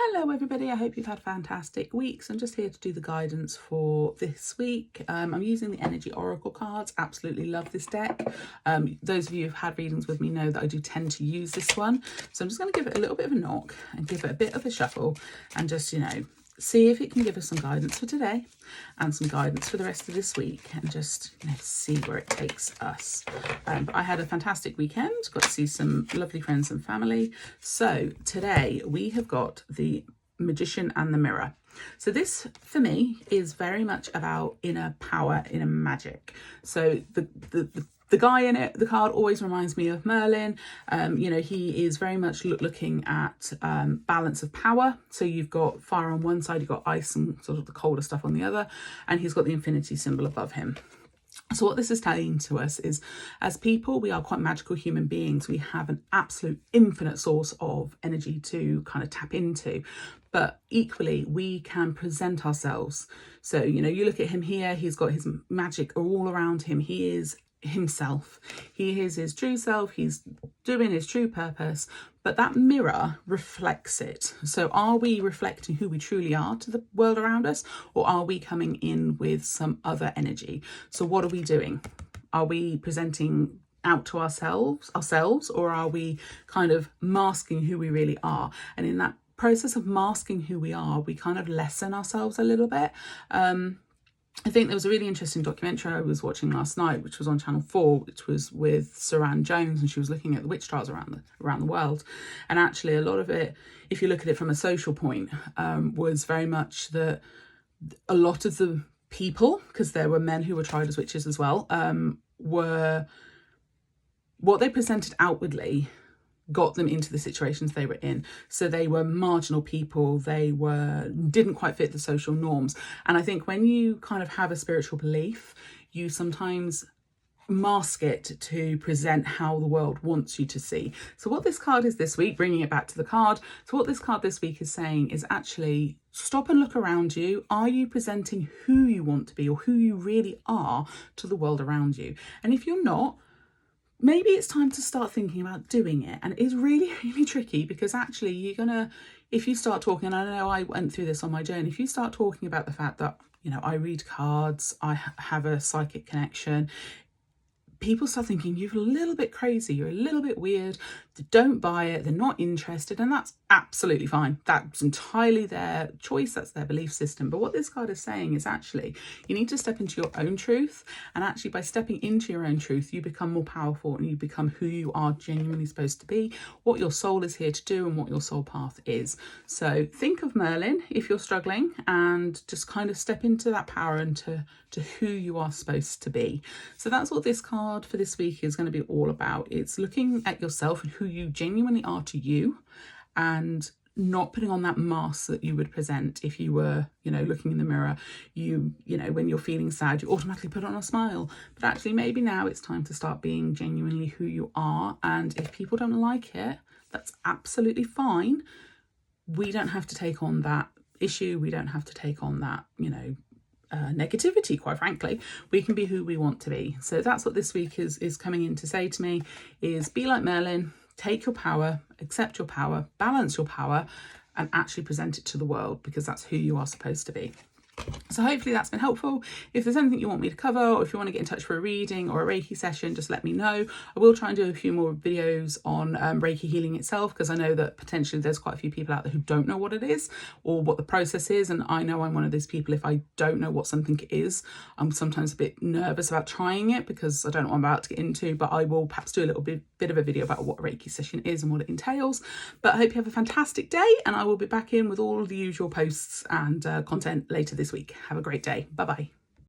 Hello everybody, I hope you've had fantastic weeks. I'm just here to do the guidance for this week. I'm using the Energy Oracle cards. Absolutely love this deck. Those of you who've had readings with me know that I do tend to use this one. So I'm just going to give it a little bit of a knock and give it a bit of a shuffle and just, see if it can give us some guidance for today and some guidance for the rest of this week and just see where it takes us. But I had a fantastic weekend, got to see some lovely friends and family. So today we have got the Magician and the Mirror. So this for me is very much about inner power, inner magic. So the guy in it, the card always reminds me of Merlin. He is very much looking at balance of power. So you've got fire on one side, you've got ice and sort of the colder stuff on the other, and he's got the infinity symbol above him. So what this is telling to us is, as people, we are quite magical human beings. We have an absolute infinite source of energy to kind of tap into. But equally, we can present ourselves. So, you look at him here, he's got his magic all around him. He is himself. He is his true self. He's doing his true purpose. But that mirror reflects it. So are we reflecting who we truly are to the world around us, or are we coming in with some other energy? So what are we doing? Are we presenting out to ourselves, or are we kind of masking who we really are? And in that process of masking who we are, we kind of lessen ourselves a little bit. I think there was a really interesting documentary I was watching last night, which was on Channel 4, which was with Suran Jones, and she was looking at the witch trials around the world. And actually a lot of it, if you look at it from a social point, was very much that a lot of the people, because there were men who were tried as witches as well, were what they presented outwardly got them into the situations they were in. So they were marginal people, they didn't quite fit the social norms. And I think when you kind of have a spiritual belief, you sometimes mask it to present how the world wants you to see. So what this card is this week, bringing it back to the card, so what this card this week is saying is actually stop and look around you. Are you presenting who you want to be, or who you really are to the world around you? And if you're not, maybe it's time to start thinking about doing it. And it's really, really tricky, because actually if you start talking, and I know I went through this on my journey, if you start talking about the fact that, I read cards, I have a psychic connection, people start thinking you're a little bit crazy, you're a little bit weird, they don't buy it, they're not interested, and that's absolutely fine. That's entirely their choice, that's their belief system. But what this card is saying is actually you need to step into your own truth, and actually by stepping into your own truth, you become more powerful and you become who you are genuinely supposed to be, what your soul is here to do, and what your soul path is. So think of Merlin if you're struggling, and just kind of step into that power and to who you are supposed to be. So that's what this card for this week is going to be all about. It's looking at yourself and who you genuinely are to you, and not putting on that mask that you would present if you were, looking in the mirror. When you're feeling sad, you automatically put on a smile. But actually, maybe now it's time to start being genuinely who you are. And if people don't like it, that's absolutely fine. We don't have to take on that issue. We don't have to take on that, negativity, quite frankly. We can be who we want to be. So that's what this week is coming in to say to me, is be like Merlin, take your power, accept your power, balance your power, and actually present it to the world, because that's who you are supposed to be. So hopefully that's been helpful. If there's anything you want me to cover, or if you want to get in touch for a reading or a Reiki session, just let me know. I will try and do a few more videos on Reiki healing itself, because I know that potentially there's quite a few people out there who don't know what it is or what the process is. And I know I'm one of those people, if I don't know what something is, I'm sometimes a bit nervous about trying it, because I don't know what I'm about to get into. But I will perhaps do a little bit of a video about what a Reiki session is and what it entails. But I hope you have a fantastic day, and I will be back in with all of the usual posts and content later this week. Have a great day. Bye bye.